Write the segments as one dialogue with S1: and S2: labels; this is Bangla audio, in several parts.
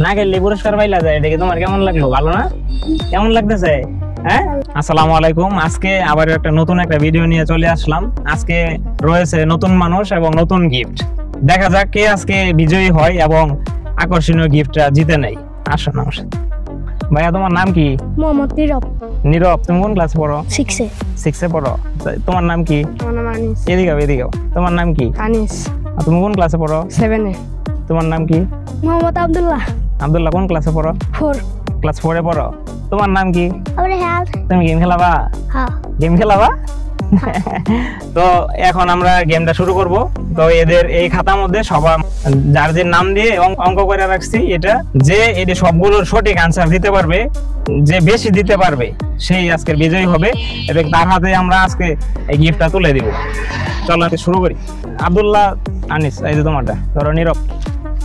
S1: না খেললে পুরস্কার পাইলা যায়, এটা কি তোমার কেমন লাগলো? ভালো না? কেমন লাগতেছে? হ্যাঁ, আসসালামু আলাইকুম। আজকে আবার নতুন একটা ভিডিও নিয়ে চলে আসলাম। আজকে রয়েছে নতুন মানুষ এবং নতুন গিফট। দেখা যাক কে আজকে বিজয়ী হয় এবং আকর্ষণীয় গিফটটা জিতে নেয়। আসো না ভাইয়া, তোমার নাম কি?
S2: মোহাম্মদ নীরব।
S1: নীরব, তুমি কোন ক্লাসে পড়ো?
S2: 6
S1: পড়ো। তোমার নাম কি?
S2: আমার নাম আনিস।
S1: এদিকে তোমার নাম কি?
S2: আনিস।
S1: তুমি কোন ক্লাসে পড়ো?
S2: 7
S1: তোমার নাম কি?
S2: মোহাম্মদ আব্দুল্লাহ।
S1: আব্দুল্লাহ, কোন ক্লাসে পড়ো?
S2: 4
S1: ক্লাস 4 পড়ো। তোমার নাম কি?
S2: আবরাহাম।
S1: তুমি গেম খেলাবা?
S2: হ্যাঁ।
S1: গেম খেলাবা? তো এখন আমরা গেমটা শুরু করব। তো এদের এই খাতার মধ্যে সবার যার যে নাম দিয়ে অঙ্ক করে রাখছি, এটা যে এদের সবগুলোর সঠিক আনসার দিতে পারবে, যে বেশি দিতে পারবে, সেই আজকের বিজয়ী হবে এবং তার হাতে আমরা আজকে এই গিফটটা তুলে দিব। চলো শুরু করি। আব্দুল্লাহ, আনিস, এই যে তোমারটা ধরো। নীরব,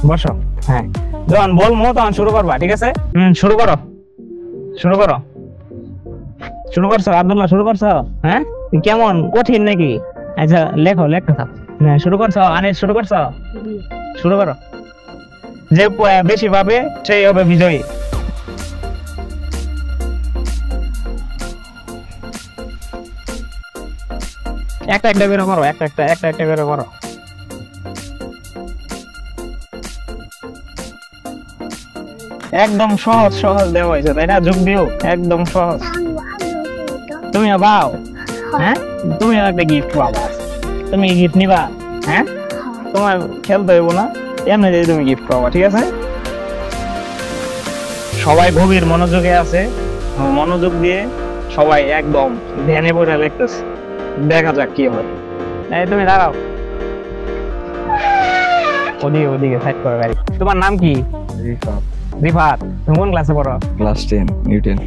S1: বসো। হ্যাঁ, যখন বলবো তখন শুরু করবা, ঠিক আছে? শুরু করো। শুরু করছো আব্দুল্লাহ? শুরু করছো? হ্যাঁ, কেমন কঠিন নাকি? আচ্ছা, লেখো থাক। হ্যাঁ, শুরু করছো। আনিস, শুরু করছো? শুরু করো। যে বেশি পাবে সেই হবে বিজয়ী। একটা বের করো, একটা বের করো। একদম সহজ দেওয়া হয়েছে, তাই না? যোগ দিও, একদম সহজ। তুমি পাও? হ্যাঁ, তুমি একটা গিফট পাবা। তুমি গিফট নিবা? হ্যাঁ, তোমার খেলতে হইব না, এমনি তুমি গিফট পাবা, ঠিক আছে? সবাই গভীর মনোযোগে আছে, মনোযোগ দিয়ে সবাই একদম ধ্যানে বসে লিখতেছে। দেখা যাক কি হয়। এই তুমি দাঁড়াও, ওদিকে সাইড করো গাড়ি। তোমার নাম কি? রিফাত। তুমি কোন ক্লাসে পড়ো?
S3: Class 10 Newton.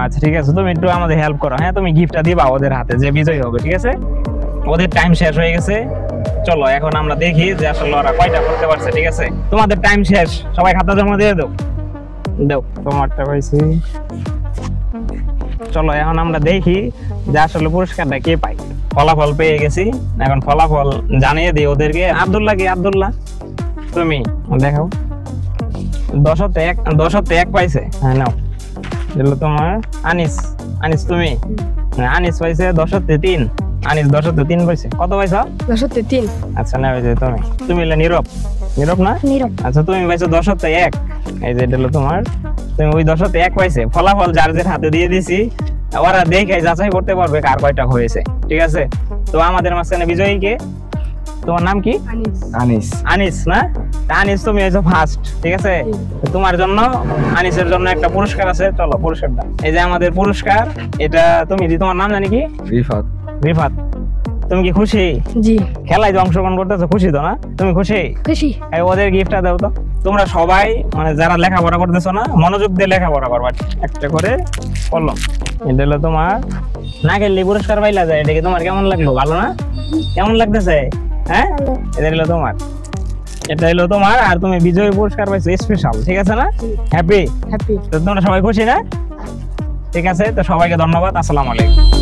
S1: আচ্ছা, ঠিক আছে, তুমি একটু আমাদের হেল্প করো। হ্যাঁ, তুমি গিফটটা দিবা ওদের হাতে, যে বিজয়ী হবে, ঠিক আছে? ওদের টাইম শেষ হয়ে গেছে। চলো এখন আমরা দেখি যে আসলে ওরা কয়টা করতে পারছে, ঠিক আছে? তোমাদের টাইম শেষ, সবাই খাতা জমা দিয়ে দাও। তোমারটা পাইছি। চলো এখন আমরা দেখি যে আসলে পুরস্কারটা কে পায়। ফলাফল পেয়ে গেছি, এখন ফলাফল জানিয়ে দিই ওদেরকে। আব্দুল্লাহ কি? আব্দুল্লাহ, তুমি দেখাও। 10তে 1 পাইছে। হ্যাঁ, নাও, দিলো তোমার। আনিস তুমি? আনিস পাইছে 10তে 3। আনিস 10তে 3 পাইছে। কত পাইছো?
S2: 10তে 3।
S1: আচ্ছা, না, ওই যে তুমি হলে নীরব না?
S2: নীরব।
S1: আচ্ছা, তুমি পাইছো 10তে 1। এই যে দিলো তোমার, তুমি ওই 10তে 1 পাইছে। ফলাফল যার হাতে দিয়ে দিছি, ওরা দেখে যাচাই করতে পারবে কার কয়টা হয়েছে, ঠিক আছে? তো আমাদের মাঝখানে বিজয়ী কে? তোমার নাম কি? আনিস না? আনিস, তুমি হয়েছো ফার্স্ট, ঠিক আছে? তোমার জন্য, আনিসের জন্য একটা পুরস্কার আছে। চলো পুরস্কারটা, এই যে আমাদের পুরস্কার। এটা তুমি, তোমার নাম জানি কি? রিফাত। তুমি কি খুশি?
S2: জি।
S1: খেলায় যে অংশগ্রহণ করতেছো, খুশি তো না? তুমি খুশি? ওদের গিফটটা দাও তো। তোমরা সবাই মানে যারা লেখাপড়া করতেছো না, মনোযোগ দিয়ে লেখাপড়া করবা। একটা করে কলম। এটা হলো তোমার। না খেললে পুরস্কার পাইলা যায়, এটা কি তোমার কেমন লাগলো? ভালো না? কেমন লাগতেছে? হ্যাঁ, এটা হলো তোমার। আর তুমি বিজয়ী পুরস্কার পাইছো স্পেশাল, ঠিক আছে না? হ্যাপি। তো তোমরা সবাই খুশি না? ঠিক আছে, তো সবাইকে ধন্যবাদ। আসসালামু আলাইকুম।